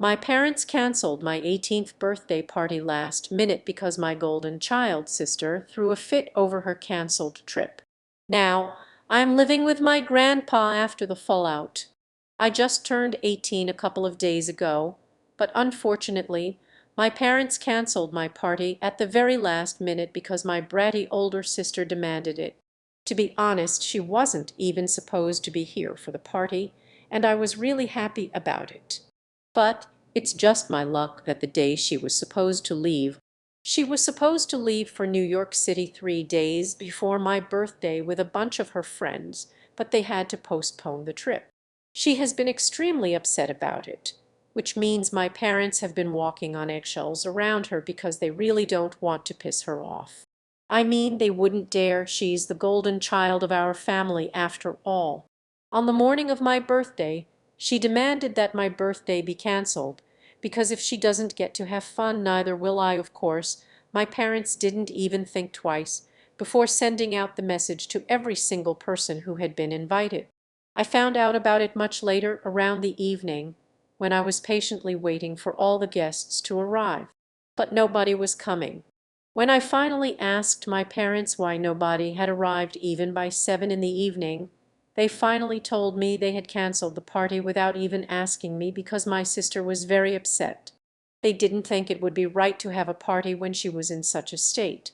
My parents canceled my 18th birthday party last minute because my golden child sister threw a fit over her canceled trip. Now, I'm living with my grandpa after the fallout. I just turned 18 a couple of days ago, but unfortunately, my parents canceled my party at the very last minute because my bratty older sister demanded it. To be honest, she wasn't even supposed to be here for the party, and I was really happy about it. But it's just my luck that the day she was supposed to leave for New York City 3 days before my birthday with a bunch of her friends, but they had to postpone the trip. She has been extremely upset about it, which means my parents have been walking on eggshells around her because they really don't want to piss her off. I mean, they wouldn't dare. She's the golden child of our family after all. On the morning of my birthday, she demanded that my birthday be canceled, because if she doesn't get to have fun, neither will I, of course. My parents didn't even think twice before sending out the message to every single person who had been invited. I found out about it much later, around the evening, when I was patiently waiting for all the guests to arrive. But nobody was coming. When I finally asked my parents why nobody had arrived even by 7 in the evening, they finally told me they had canceled the party without even asking me because my sister was very upset. They didn't think it would be right to have a party when she was in such a state.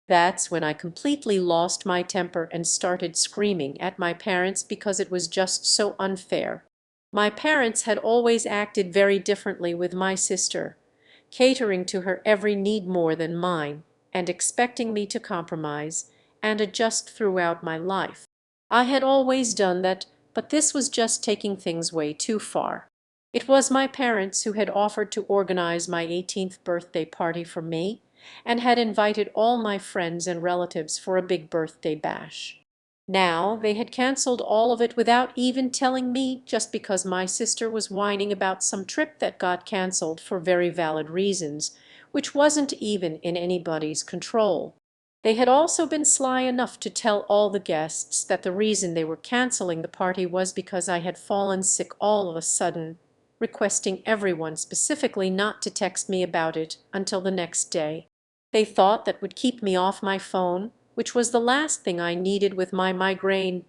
That's when I completely lost my temper and started screaming at my parents because it was just so unfair. My parents had always acted very differently with my sister, catering to her every need more than mine, and expecting me to compromise and adjust throughout my life. I had always done that, but this was just taking things way too far. It was my parents who had offered to organize my 18th birthday party for me and had invited all my friends and relatives for a big birthday bash. Now they had canceled all of it without even telling me, just because my sister was whining about some trip that got canceled for very valid reasons, which wasn't even in anybody's control. They had also been sly enough to tell all the guests that the reason they were canceling the party was because I had fallen sick all of a sudden, requesting everyone specifically not to text me about it until the next day. They thought that would keep me off my phone, which was the last thing I needed with my migraine.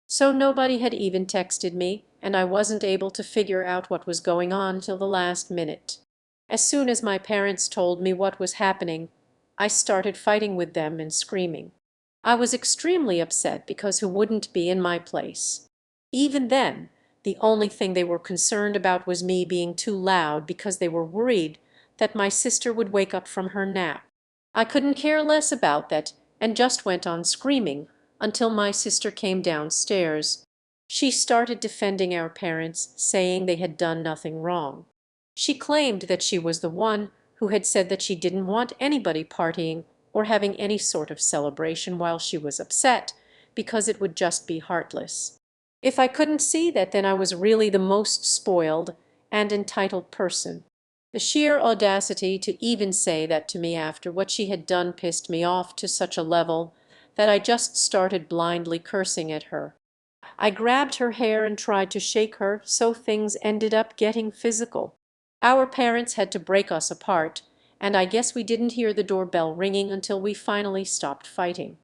So nobody had even texted me, and I wasn't able to figure out what was going on till the last minute. As soon as my parents told me what was happening, I started fighting with them and screaming. I was extremely upset because who wouldn't be in my place? Even then, the only thing they were concerned about was me being too loud because they were worried that my sister would wake up from her nap. I couldn't care less about that and just went on screaming until my sister came downstairs. She started defending our parents, saying they had done nothing wrong. She claimed that she was the one who had said that she didn't want anybody partying or having any sort of celebration while she was upset, because it would just be heartless. If I couldn't see that, then I was really the most spoiled and entitled person. The sheer audacity to even say that to me after what she had done pissed me off to such a level that I just started blindly cursing at her. I grabbed her hair and tried to shake her, so things ended up getting physical. Our parents had to break us apart, and I guess we didn't hear the doorbell ringing until we finally stopped fighting.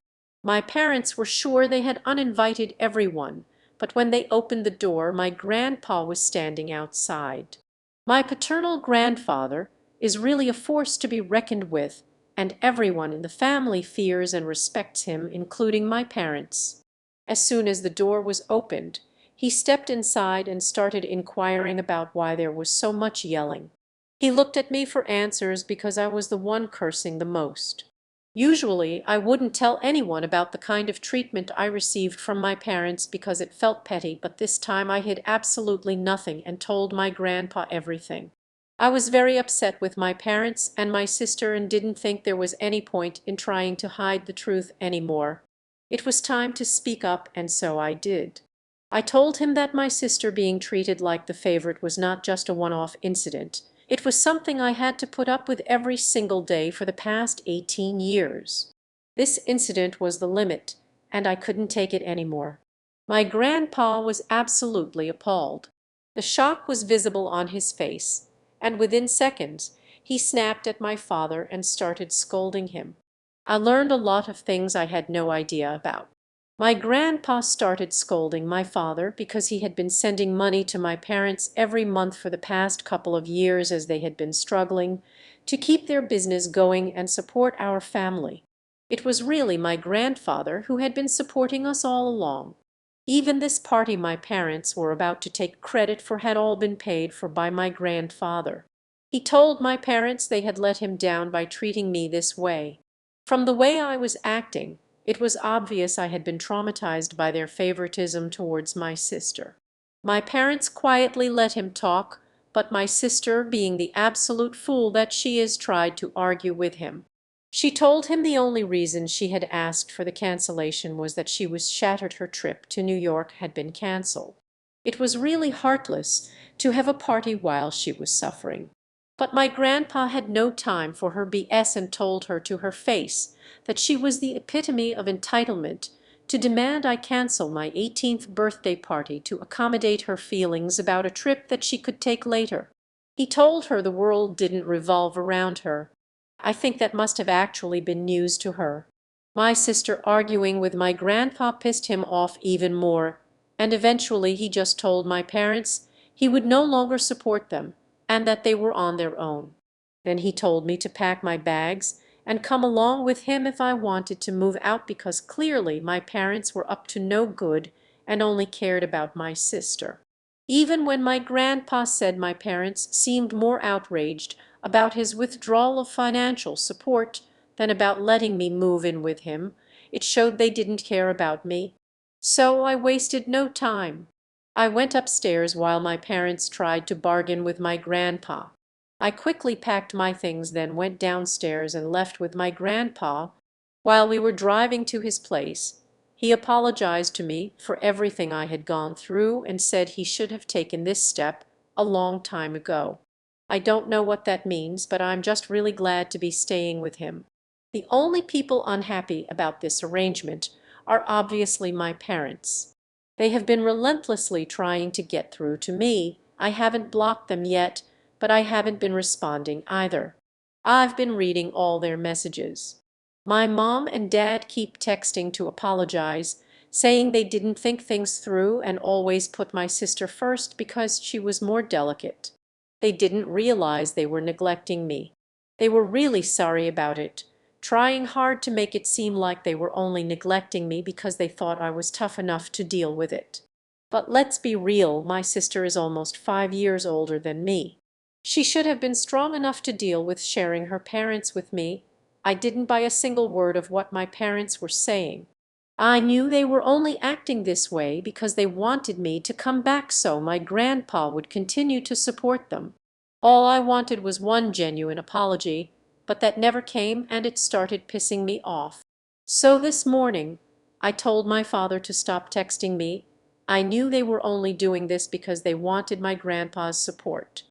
My parents were sure they had uninvited everyone, but when they opened the door, my grandpa was standing outside. My paternal grandfather is really a force to be reckoned with, and everyone in the family fears and respects him, including my parents. As soon as the door was opened, he stepped inside and started inquiring about why there was so much yelling. He looked at me for answers because I was the one cursing the most. Usually, I wouldn't tell anyone about the kind of treatment I received from my parents because it felt petty, but this time I hid absolutely nothing and told my grandpa everything. I was very upset with my parents and my sister and didn't think there was any point in trying to hide the truth anymore. It was time to speak up, and so I did. I told him that my sister being treated like the favorite was not just a one-off incident. It was something I had to put up with every single day for the past 18 years. This incident was the limit, and I couldn't take it anymore. My grandpa was absolutely appalled. The shock was visible on his face, and within seconds he snapped at my father and started scolding him. I learned a lot of things I had no idea about. My grandpa started scolding my father because he had been sending money to my parents every month for the past couple of years as they had been struggling to keep their business going and support our family. It was really my grandfather who had been supporting us all along. Even this party my parents were about to take credit for had all been paid for by my grandfather. He told my parents they had let him down by treating me this way. From the way I was acting, it was obvious I had been traumatized by their favoritism towards my sister. My parents quietly let him talk, but my sister, being the absolute fool that she is, tried to argue with him. She told him the only reason she had asked for the cancellation was that she was shattered her trip to New York had been canceled. It was really heartless to have a party while she was suffering. But my grandpa had no time for her BS and told her to her face that she was the epitome of entitlement to demand I cancel my 18th birthday party to accommodate her feelings about a trip that she could take later. He told her the world didn't revolve around her. I think that must have actually been news to her. My sister arguing with my grandpa pissed him off even more, and eventually he just told my parents he would no longer support them and that they were on their own. Then he told me to pack my bags and come along with him if I wanted to move out because clearly my parents were up to no good and only cared about my sister. Even when my grandpa said my parents seemed more outraged about his withdrawal of financial support than about letting me move in with him, it showed they didn't care about me. So I wasted no time. I went upstairs while my parents tried to bargain with my grandpa. I quickly packed my things, then went downstairs and left with my grandpa. While we were driving to his place, he apologized to me for everything I had gone through and said he should have taken this step a long time ago. I don't know what that means, but I'm just really glad to be staying with him. The only people unhappy about this arrangement are obviously my parents. They have been relentlessly trying to get through to me. I haven't blocked them yet, but I haven't been responding either. I've been reading all their messages. My mom and dad keep texting to apologize, saying they didn't think things through and always put my sister first because she was more delicate. They didn't realize they were neglecting me. They were really sorry about it, trying hard to make it seem like they were only neglecting me because they thought I was tough enough to deal with it. But let's be real, my sister is almost 5 years older than me. She should have been strong enough to deal with sharing her parents with me. I didn't buy a single word of what my parents were saying. I knew they were only acting this way because they wanted me to come back so my grandpa would continue to support them. All I wanted was one genuine apology, but that never came and it started pissing me off. So this morning, I told my father to stop texting me. I knew they were only doing this because they wanted my grandpa's support.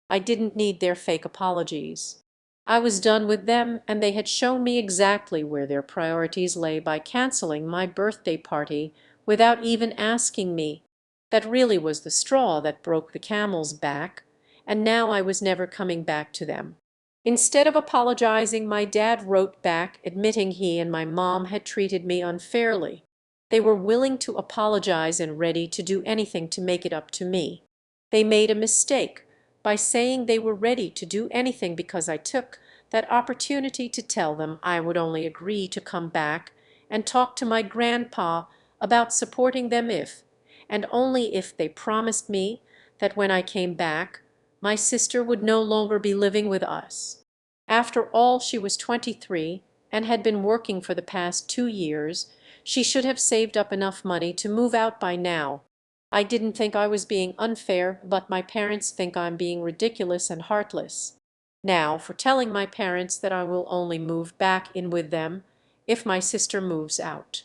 I didn't need their fake apologies. I was done with them, and they had shown me exactly where their priorities lay by canceling my birthday party without even asking me. That really was the straw that broke the camel's back, and now I was never coming back to them. Instead of apologizing, my dad wrote back admitting he and my mom had treated me unfairly. They were willing to apologize and ready to do anything to make it up to me. They made a mistake by saying they were ready to do anything because I took that opportunity to tell them I would only agree to come back and talk to my grandpa about supporting them if, and only if, they promised me that when I came back, my sister would no longer be living with us. After all, she was 23 and had been working for the past 2 years. She should have saved up enough money to move out by now. I didn't think I was being unfair, but my parents think I'm being ridiculous and heartless. Now for telling my parents that I will only move back in with them if my sister moves out.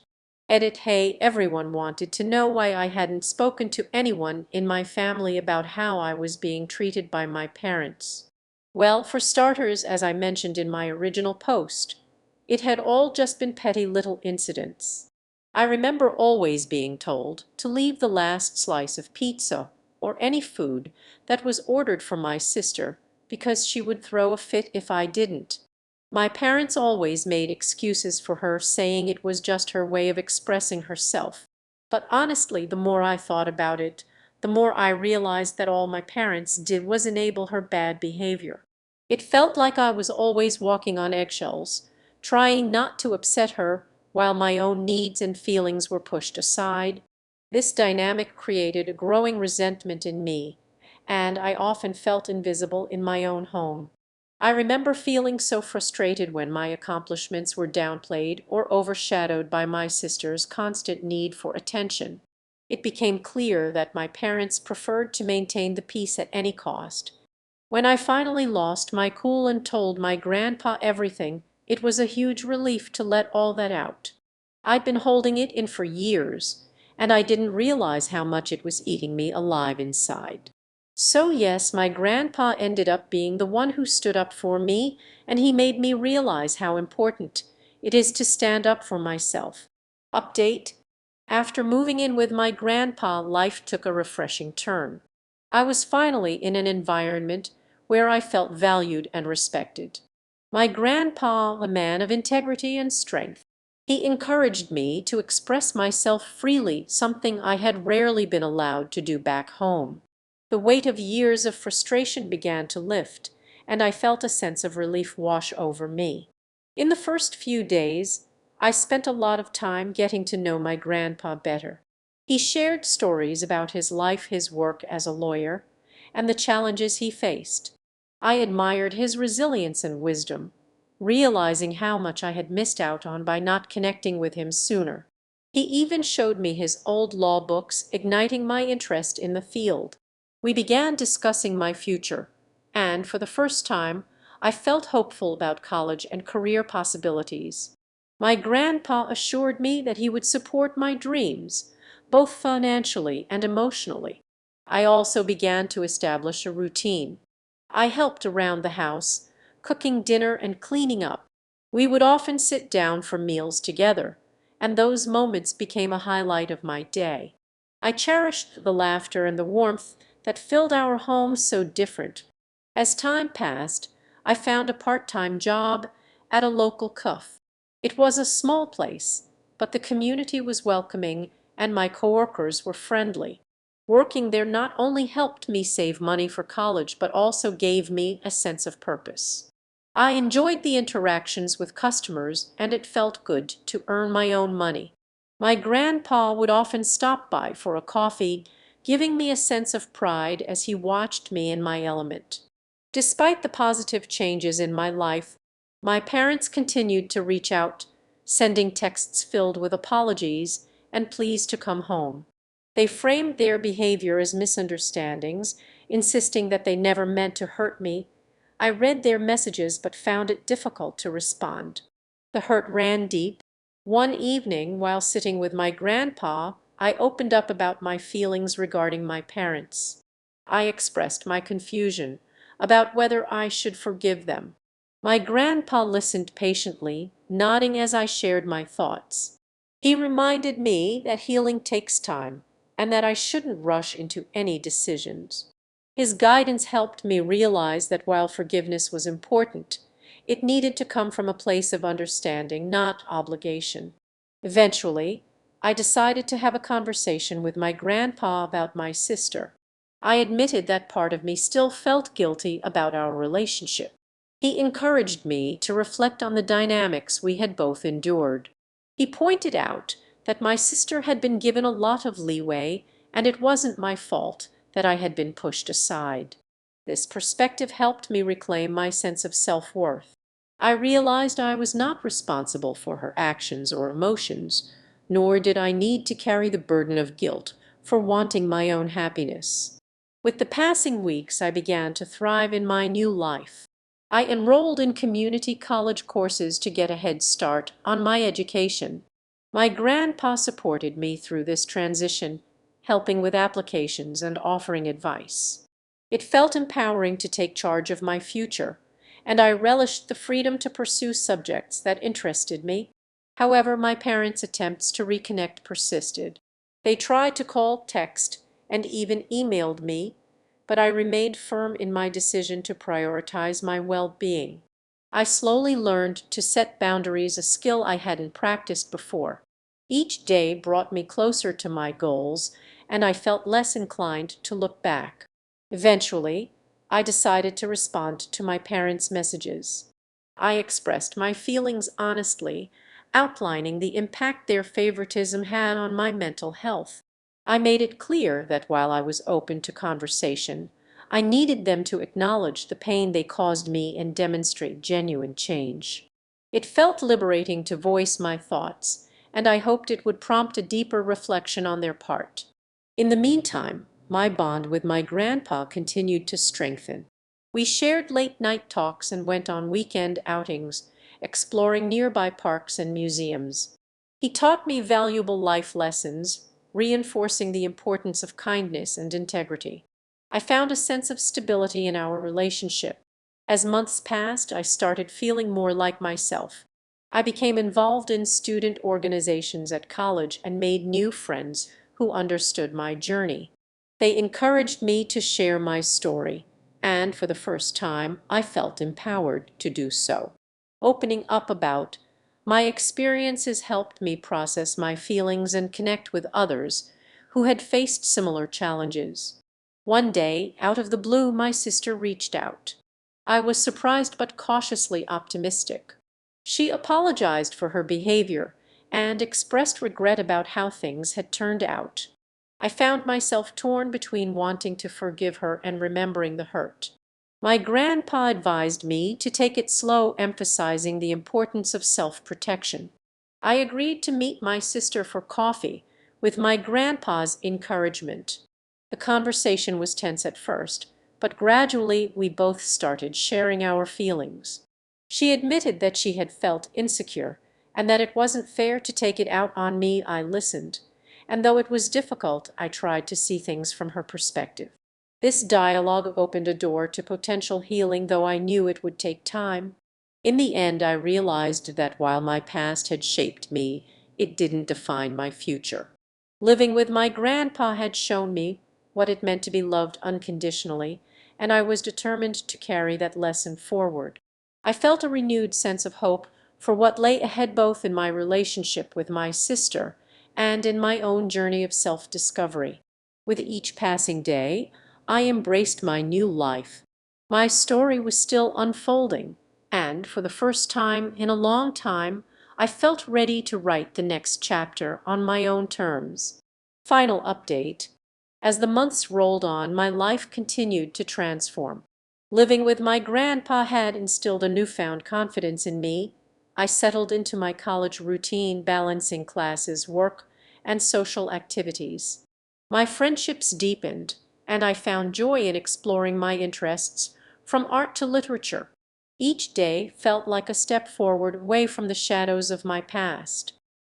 Edit. Hey, everyone wanted to know why I hadn't spoken to anyone in my family about how I was being treated by my parents. Well, for starters, as I mentioned in my original post, it had all just been petty little incidents. I remember always being told to leave the last slice of pizza or any food that was ordered for my sister because she would throw a fit if I didn't. My parents always made excuses for her, saying it was just her way of expressing herself. But honestly, the more I thought about it, the more I realized that all my parents did was enable her bad behavior. It felt like I was always walking on eggshells, trying not to upset her while my own needs and feelings were pushed aside. This dynamic created a growing resentment in me, and I often felt invisible in my own home. I remember feeling so frustrated when my accomplishments were downplayed or overshadowed by my sister's constant need for attention. It became clear that my parents preferred to maintain the peace at any cost. When I finally lost my cool and told my grandpa everything, it was a huge relief to let all that out. I'd been holding it in for years, and I didn't realize how much it was eating me alive inside. So yes, my grandpa ended up being the one who stood up for me, and he made me realize how important it is to stand up for myself. Update: after moving in with my grandpa, life took a refreshing turn. I was finally in an environment where I felt valued and respected. My grandpa, a man of integrity and strength, he encouraged me to express myself freely, something I had rarely been allowed to do back home. The weight of years of frustration began to lift, and I felt a sense of relief wash over me. In the first few days, I spent a lot of time getting to know my grandpa better. He shared stories about his life, his work as a lawyer, and the challenges he faced. I admired his resilience and wisdom, realizing how much I had missed out on by not connecting with him sooner. He even showed me his old law books, igniting my interest in the field. We began discussing my future, and for the first time I felt hopeful about college and career possibilities. My grandpa assured me that he would support my dreams, both financially and emotionally. I also began to establish a routine. I helped around the house, cooking dinner and cleaning up. We would often sit down for meals together, and those moments became a highlight of my day. I cherished the laughter and the warmth that filled our home so different. As time passed, I found a part-time job at a local cafe. It was a small place, but the community was welcoming and my coworkers were friendly. Working there not only helped me save money for college, but also gave me a sense of purpose. I enjoyed the interactions with customers, and it felt good to earn my own money. My grandpa would often stop by for a coffee, giving me a sense of pride as he watched me in my element. Despite the positive changes in my life, my parents continued to reach out, sending texts filled with apologies and pleas to come home. They framed their behavior as misunderstandings, insisting that they never meant to hurt me. I read their messages but found it difficult to respond. The hurt ran deep. One evening, while sitting with my grandpa, I opened up about my feelings regarding my parents. I expressed my confusion about whether I should forgive them. My grandpa listened patiently, nodding as I shared my thoughts. He reminded me that healing takes time and that I shouldn't rush into any decisions. His guidance helped me realize that while forgiveness was important, it needed to come from a place of understanding, not obligation. Eventually, I decided to have a conversation with my grandpa about my sister. I admitted that part of me still felt guilty about our relationship. He encouraged me to reflect on the dynamics we had both endured. He pointed out that my sister had been given a lot of leeway, and it wasn't my fault that I had been pushed aside. This perspective helped me reclaim my sense of self-worth. I realized I was not responsible for her actions or emotions, nor did I need to carry the burden of guilt for wanting my own happiness. With the passing weeks, I began to thrive in my new life. I enrolled in community college courses to get a head start on my education. My grandpa supported me through this transition, helping with applications and offering advice. It felt empowering to take charge of my future, and I relished the freedom to pursue subjects that interested me. However, my parents' attempts to reconnect persisted. They tried to call, text, and even emailed me, but I remained firm in my decision to prioritize my well-being. I slowly learned to set boundaries, a skill I hadn't practiced before. Each day brought me closer to my goals, and I felt less inclined to look back. Eventually, I decided to respond to my parents' messages. I expressed my feelings honestly, outlining the impact their favoritism had on my mental health. I made it clear that while I was open to conversation, I needed them to acknowledge the pain they caused me and demonstrate genuine change. It felt liberating to voice my thoughts, and I hoped it would prompt a deeper reflection on their part. In the meantime, my bond with my grandpa continued to strengthen. We shared late-night talks and went on weekend outings, exploring nearby parks and museums. He taught me valuable life lessons, reinforcing the importance of kindness and integrity. I found a sense of stability in our relationship. As months passed, I started feeling more like myself. I became involved in student organizations at college and made new friends who understood my journey. They encouraged me to share my story, and for the first time, I felt empowered to do so. Opening up about my experiences helped me process my feelings and connect with others who had faced similar challenges. One day, out of the blue, my sister reached out. I was surprised but cautiously optimistic. She apologized for her behavior and expressed regret about how things had turned out. I found myself torn between wanting to forgive her and remembering the hurt. My grandpa advised me to take it slow, emphasizing the importance of self-protection. I agreed to meet my sister for coffee, with my grandpa's encouragement. The conversation was tense at first, but gradually we both started sharing our feelings. She admitted that she had felt insecure and that it wasn't fair to take it out on me. I listened, and though it was difficult, I tried to see things from her perspective. This dialogue opened a door to potential healing, though I knew it would take time. In the end, I realized that while my past had shaped me, it didn't define my future. Living with my grandpa had shown me what it meant to be loved unconditionally, and I was determined to carry that lesson forward. I felt a renewed sense of hope for what lay ahead, both in my relationship with my sister and in my own journey of self-discovery. With each passing day, I embraced my new life. My story was still unfolding, and for the first time in a long time, I felt ready to write the next chapter on my own terms. Final update. As the months rolled on, my life continued to transform. Living with my grandpa had instilled a newfound confidence in me. I settled into my college routine, balancing classes, work, and social activities. My friendships deepened, and I found joy in exploring my interests, from art to literature. Each day felt like a step forward, away from the shadows of my past.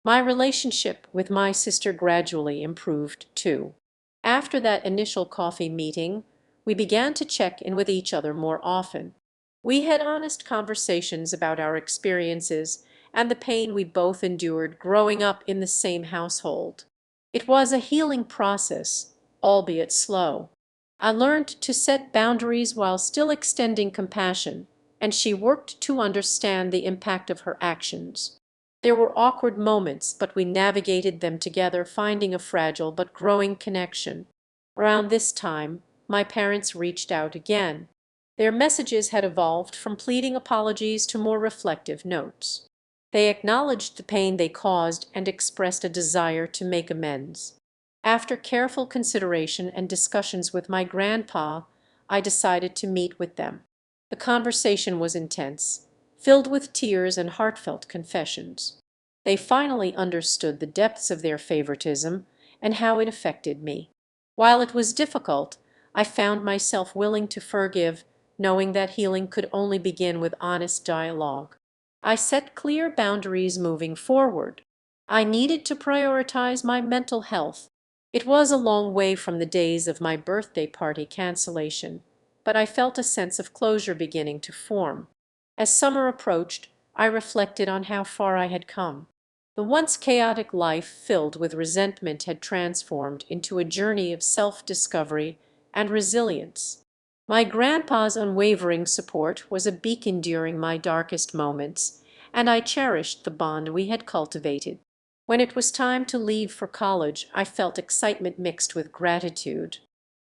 My relationship with my sister gradually improved too. After that initial coffee meeting, we began to check in with each other more often. We had honest conversations about our experiences and the pain we both endured growing up in the same household. It was a healing process, albeit slow. I learned to set boundaries while still extending compassion, and she worked to understand the impact of her actions. There were awkward moments, but we navigated them together, finding a fragile but growing connection. Around this time, my parents reached out again. Their messages had evolved from pleading apologies to more reflective notes. They acknowledged the pain they caused and expressed a desire to make amends. After careful consideration and discussions with my grandpa, I decided to meet with them. The conversation was intense, filled with tears and heartfelt confessions. They finally understood the depths of their favoritism and how it affected me. While it was difficult, I found myself willing to forgive, knowing that healing could only begin with honest dialogue. I set clear boundaries moving forward. I needed to prioritize my mental health. It was a long way from the days of my birthday party cancellation, but I felt a sense of closure beginning to form. As summer approached, I reflected on how far I had come. The once chaotic life filled with resentment had transformed into a journey of self-discovery and resilience. My grandpa's unwavering support was a beacon during my darkest moments, and I cherished the bond we had cultivated. When it was time to leave for college, I felt excitement mixed with gratitude.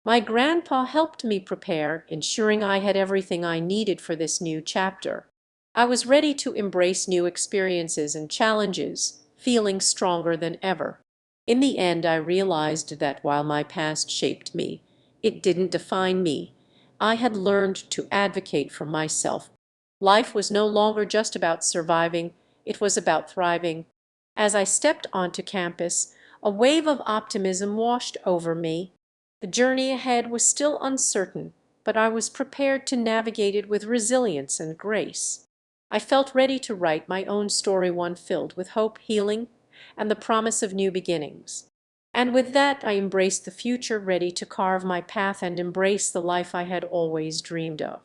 My grandpa helped me prepare, ensuring I had everything I needed for this new chapter. I was ready to embrace new experiences and challenges, feeling stronger than ever. In the end, I realized that while my past shaped me, it didn't define me. I had learned to advocate for myself. Life was no longer just about surviving, it was about thriving. As I stepped onto campus, a wave of optimism washed over me. The journey ahead was still uncertain, but I was prepared to navigate it with resilience and grace. I felt ready to write my own story, one filled with hope, healing, and the promise of new beginnings. And with that, I embraced the future, ready to carve my path and embrace the life I had always dreamed of.